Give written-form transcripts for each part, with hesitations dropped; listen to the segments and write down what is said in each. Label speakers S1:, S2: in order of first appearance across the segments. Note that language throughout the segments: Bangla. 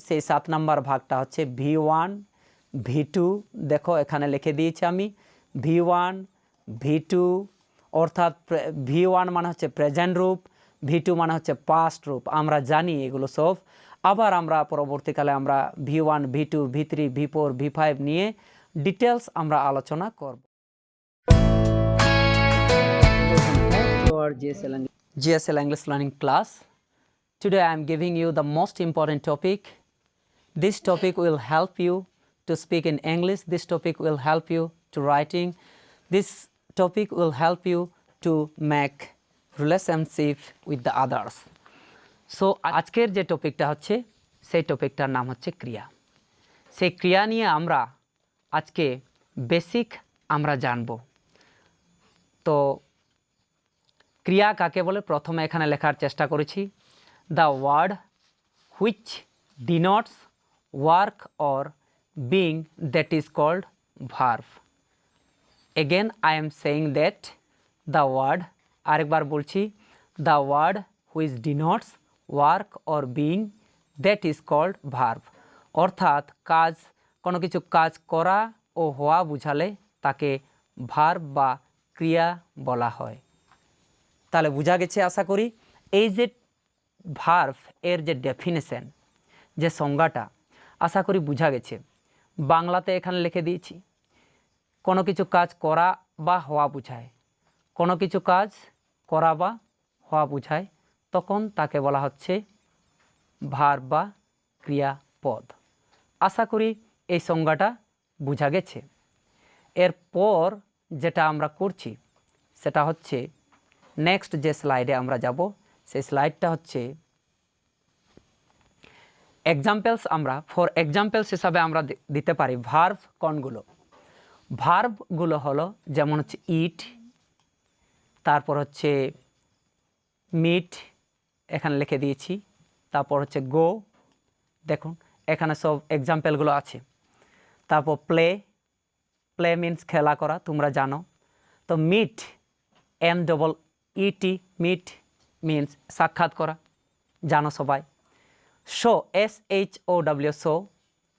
S1: সেই 7 নাম্বার ভাগটা হচ্ছে V1 V2। দেখো এখানে লিখে দিয়েছি আমি V1 V2, অর্থাৎ V1 মানে হচ্ছে প্রেজেন্ট রূপ, V2 মানে হচ্ছে পাস্ট রূপ। আমরা জানি এগুলো সব। আবার আমরা পরবর্তীকালে আমরা V1 V2 V3 V4 V5 নিয়ে ডিটেলস আমরা আলোচনা করব। GSL English Learning class. Today I am giving you the most important topic. This topic will help you to speak in English. This topic will help you to writing. This topic will help you to make relationship with the others. So আজকের যে টপিকটা হচ্ছে সেই টপিকটার নাম হচ্ছে ক্রিয়া। সেই ক্রিয়া নিয়ে আমরা আজকে বেসিক আমরা জানব। তো ক্রিয়া কাকে বলে প্রথমে এখানে লেখার চেষ্টা করেছি, the word which denotes work or being that is called verb. Again I am saying that the word, আরেকবার বলছি, the word which denotes work or being that is called verb. অর্থাৎ কাজ, কোনো কিছু কাজ করা ও হওয়া বুঝালে তাকে ভার্ব বা ক্রিয়া বলা হয়। তাহলে বোঝা গেছে আশা করি। এই যে ভার্ব এর যে ডেফিনেশন, যে সংজ্ঞাটা আশা করি বোঝা গেছে। বাংলাতে এখানে লিখে দিয়েছি, কোনো কিছু কাজ করা বা হওয়া বুঝায়, কোনো কিছু কাজ করা বা হওয়া বুঝায়, তখন তাকে বলা হচ্ছে ভার্ব বা ক্রিয়াপদ। আশা করি এই সংজ্ঞাটা বোঝা গেছে। এরপর যেটা আমরা করছি সেটা হচ্ছে নেক্সট যে স্লাইডে আমরা যাব, সেই স্লাইডটা হচ্ছে এক্সাম্পলস। আমরা ফর এক্সাম্পলস হিসাবে আমরা দিতে পারি ভার্ব কোনগুলো। ভার্বগুলো হলো যেমন হচ্ছে ইট, তারপর হচ্ছে মিট, এখানে লিখে দিয়েছি, তারপর হচ্ছে গো, দেখুন এখানে সব এক্সাম্পলগুলো আছে। তারপর প্লে, প্লে মিনস খেলা করা, তোমরা জানো। তো মিট, MEET, মিট মিনস সাক্ষাৎ করা, জানো সবাই। Show, SHOW, show,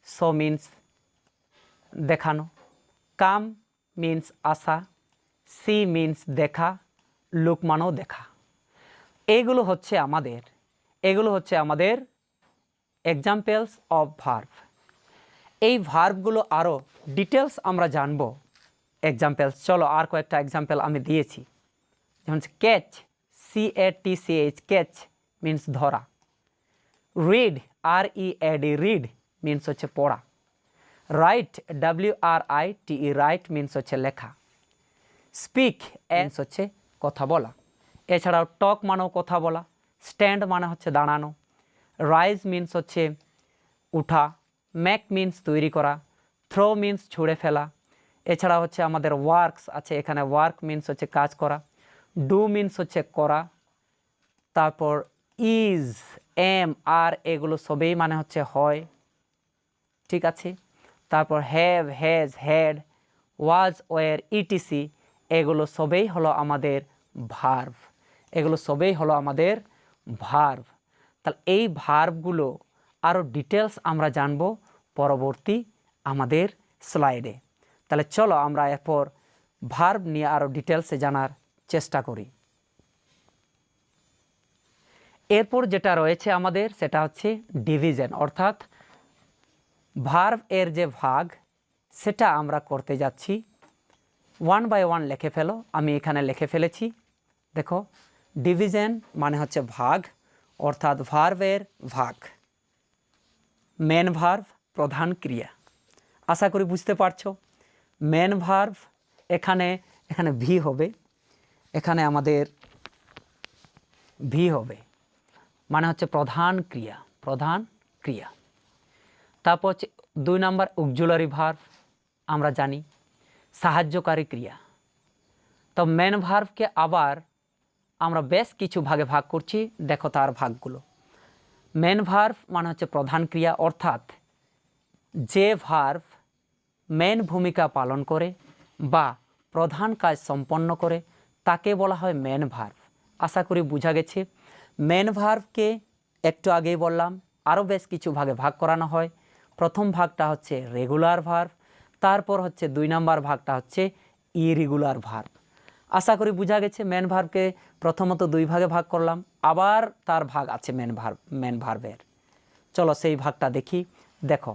S1: show means দেখানো। কাম মিনস আসা, সি মিনস দেখা, লুক মানেও দেখা। এগুলো হচ্ছে আমাদের এক্সাম্পলস অফ ভার্ব। এই ভার্বগুলো আরও ডিটেলস আমরা জানবো এক্সাম্পলস। চলো আর কয়েকটা এক্সাম্পল আমি দিয়েছি, যেমন ক্যাচ, CATCH, ক্যাচ মিনস ধরা। রিড, READ, রিড মিনস হচ্ছে পড়া। রাইট, WRITE, রাইট মিনস হচ্ছে লেখা। স্পিক মিনস হচ্ছে কথা বলা। এছাড়াও টক মানেও কথা বলা। স্ট্যান্ড মানে হচ্ছে দাঁড়ানো। রাইজ মিনস হচ্ছে উঠা। মেক মিনস তৈরি করা। থ্রো মিনস ছুঁড়ে ফেলা। এছাড়া হচ্ছে আমাদের ওয়ার্কস আছে, এখানে ওয়ার্ক মিনস হচ্ছে কাজ করা। ডু মিনস হচ্ছে করা। তারপর ইজ, এম, আর, এগুলো সবই মানে হচ্ছে হয়, ঠিক আছে। তারপর have, has, had, was, were, ETC, এগুলো সবই হলো আমাদের ভার্ব। এগুলো সবই হলো আমাদের ভার্ব। তাহলে এই ভার্বগুলো আরও ডিটেলস আমরা জানবো পরবর্তী আমাদের স্লাইডে। তাহলে চলো আমরা এরপর ভার্ব নিয়ে আরও ডিটেলসে জানার চেষ্টা করি। এরপর যেটা রয়েছে আমাদের সেটা হচ্ছে ডিভিশন, অর্থাৎ ভার্ব এর যে ভাগ সেটা আমরা করতে যাচ্ছি। 1 বাই 1 লিখে ফেলো, আমি এখানে লিখে ফেলেছি। দেখো ডিভিশন মানে হচ্ছে ভাগ, অর্থাৎ ভার্বের ভাগ। মেন ভার্ব, প্রধান ক্রিয়া। আশা করি বুঝতে পারছো। মেন ভার্ব এখানে ভি হবে, এখানে আমাদের ভি হবে, মানে হচ্ছে প্রধান ক্রিয়া, প্রধান ক্রিয়া। তারপর হচ্ছে 2 নাম্বার অক্সিলারি ভার্ব, আমরা জানি সাহায্যকারী ক্রিয়া। তো মেন ভার্বকে আবার আমরা বেশ কিছু ভাগে ভাগ করছি, দেখো তার ভাগগুলো। মেন ভার্ব মানে হচ্ছে প্রধান ক্রিয়া, অর্থাৎ যে ভার্ব মেন ভূমিকা পালন করে বা প্রধান কাজ সম্পন্ন করে তাকে বলা হয় মেন ভার্ব। আশা করি বোঝা গেছে। মেন ভার্বকে একটু আগেই বললাম, আরও বেশ কিছু ভাগে ভাগ করানো হয়। প্রথম ভাগটা হচ্ছে রেগুলার ভার্ব, তারপর হচ্ছে 2 নম্বর ভাগটা হচ্ছে ইরেগুলার ভার্ব। আশা করি বোঝা গেছে। মেন ভার্বকে প্রথমত 2 ভাগে ভাগ করলাম, আবার তার ভাগ আছে মেন ভার্বের। চলো সেই ভাগটা দেখি। দেখো,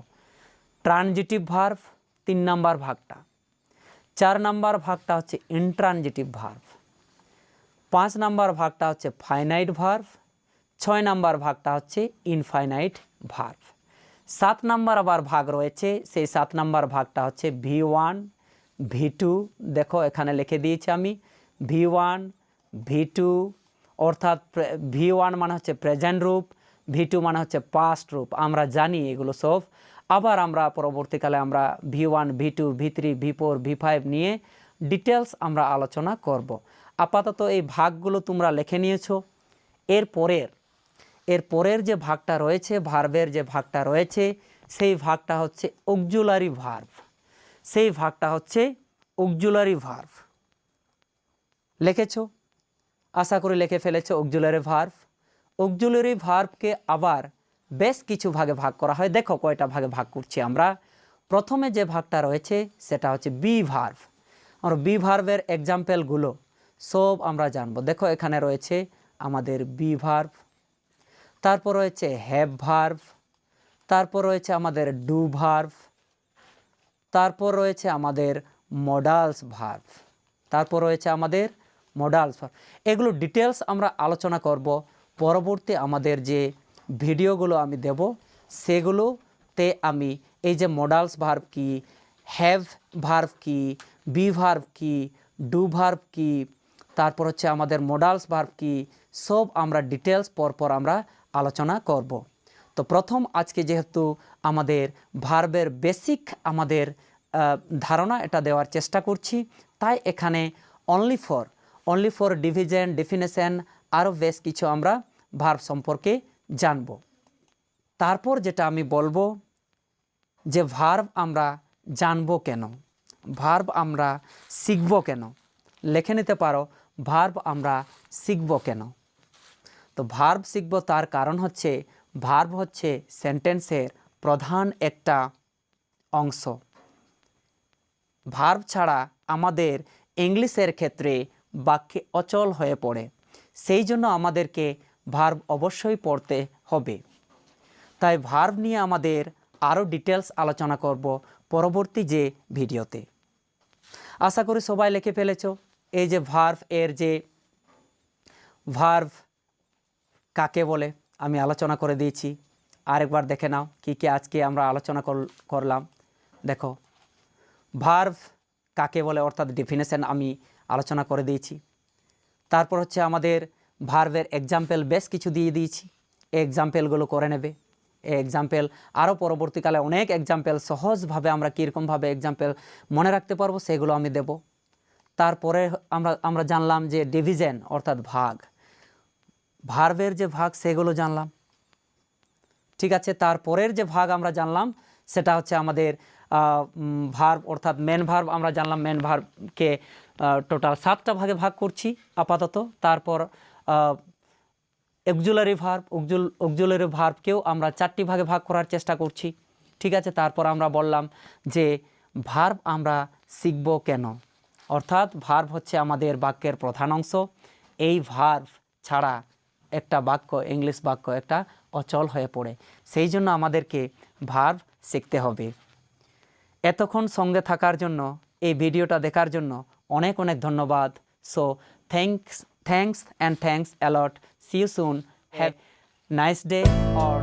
S1: ট্রানজিটিভ ভার্ব 3 নম্বর ভাগটা, 4 নম্বর ভাগটা হচ্ছে ইনট্রানজিটিভ ভার্ব, 5 নম্বর ভাগটা হচ্ছে ফাইনাইট ভার্ব, 6 নম্বর ভাগটা হচ্ছে ইনফাইনাইট ভার্ব। 7 নম্বর আবার ভাগ রয়েছে, সেই 7 নম্বর ভাগটা হচ্ছে V1 V2। দেখো এখানে লিখে দিয়েছি আমি V1 V2, অর্থাৎ V1 মানে হচ্ছে প্রেজেন্ট রূপ, V2 মানে হচ্ছে পাস্ট রূপ। আমরা জানি এগুলো সব। আবার আমরা পরবর্তীকালে আমরা V1 V2 V3 V4 V5 নিয়ে ডিটেলস আমরা আলোচনা করব। আপাতত এই ভাগগুলো তোমরা লিখে নিয়েছো। এরপরের যে ভাগটা রয়েছে, ভার্বের যে ভাগটা রয়েছে, সেই ভাগটা হচ্ছে অক্সিলারি ভার্ব। সেই ভাগটা হচ্ছে অক্সিলারি ভার্ব। লিখেছো? আশা করি লিখে ফেলেছো অক্সিলারি ভার্ব। অক্সিলারি ভার্বকে আবার বেশ কিছু ভাগে ভাগ করা হয়। দেখো কয়টা ভাগে ভাগ করছি আমরা। প্রথমে যে ভাগটা রয়েছে সেটা হচ্ছে বি ভার্ব। আর বি ভার্বের এক্সাম্পলগুলো সব আমরা জানবো। দেখো এখানে রয়েছে আমাদের বি ভার্ব, তারপর রয়েছে হ্যাভ ভার্ব, তারপর রয়েছে আমাদের ডু ভার্ব, তারপর রয়েছে আমাদের মডালস ভার্ব, তারপর রয়েছে আমাদের মডালস ভার্ব। এগুলো ডিটেলস আমরা আলোচনা করব পরবর্তী আমাদের যে ভিডিওগুলো আমি দেব, সেগুলোতে আমি এই যে মডালস ভার্ব কি, হ্যাভ ভার্ব কি, বি ভার্ব কি, ডু ভার্ব কি, তারপর হচ্ছে আমাদের মডালস ভার্ব কি, সব আমরা ডিটেলস পরপর আমরা আলোচনা করব। তো প্রথম আজকে যেহেতু আমাদের ভার্বের বেসিক আমাদের ধারণা এটা দেওয়ার চেষ্টা করছি, তাই এখানে অনলি ফর ডিভিশন ডেফিনেশন আরও বেশ কিছু আমরা ভার্ব সম্পর্কে জানব। তারপর যেটা আমি বলবো যে ভার্ব আমরা জানবো কেন, ভার্ব আমরা শিখব কেন। লিখে নিতে পারো ভার্ব আমরা শিখব কেন। তো ভার্ব শিখব তার কারণ হচ্ছে ভার্ব হচ্ছে সেন্টেন্সের প্রধান একটা অংশ। ভার্ব ছাড়া আমাদের ইংলিশের ক্ষেত্রে বাক্যে অচল হয়ে পড়ে। সেই জন্য আমাদেরকে ভার্ব অবশ্যই পড়তে হবে। তাই ভার্ব নিয়ে আমাদের আরও ডিটেলস আলোচনা করব পরবর্তী যে ভিডিওতে। আশা করি সবাই লিখে ফেলেছো। এই যে ভার্ব, এর যে ভার্ব কাকে বলে আমি আলোচনা করে দিয়েছি। আরেকবার দেখে নাও কি কি আজকে আমরা আলোচনা করলাম। দেখো ভার্ব কাকে বলে অর্থাৎ ডেফিনেশন আমি আলোচনা করে দিয়েছি। তারপর হচ্ছে আমাদের ভার্বের এক্সাম্পল বেশ কিছু দিয়ে দিয়েছি, এই এক্সাম্পলগুলো করে নেবে। এই এক্সাম্পল আরও পরবর্তীকালে অনেক এক্সাম্পল সহজভাবে আমরা কীরকমভাবে এক্সাম্পল মনে রাখতে পারবো সেগুলো আমি দেব। তারপরে আমরা জানলাম যে ডিভিশন অর্থাৎ ভাগ, ভার্বের যে ভাগ সেগুলো জানলাম। ঠিক আছে, তারপরের যে ভাগ আমরা জানলাম সেটা হচ্ছে আমাদের ভার্ব অর্থাৎ মেন ভার্ব আমরা জানলাম। মেন ভার্বকে টোটাল 7টা ভাগে ভাগ করছি আপাতত। তারপর অক্সিলারি ভার্বকেও আমরা 4টি ভাগে ভাগ করার চেষ্টা করছি। ঠিক আছে, তারপর আমরা বললাম যে ভার্ব আমরা শিখব কেন, অর্থাৎ ভার্ব হচ্ছে আমাদের বাক্যের প্রধান অংশ। এই ভার্ব ছাড়া একটা বাক্য, ইংলিশ বাক্য একটা অচল হয়ে পড়ে। সেই জন্য আমাদেরকে ভার্ব শিখতে হবে। এতক্ষণ সঙ্গে থাকার জন্য, এই ভিডিওটা দেখার জন্য অনেক অনেক ধন্যবাদ। So thanks and thanks a lot. See you soon. Have nice day or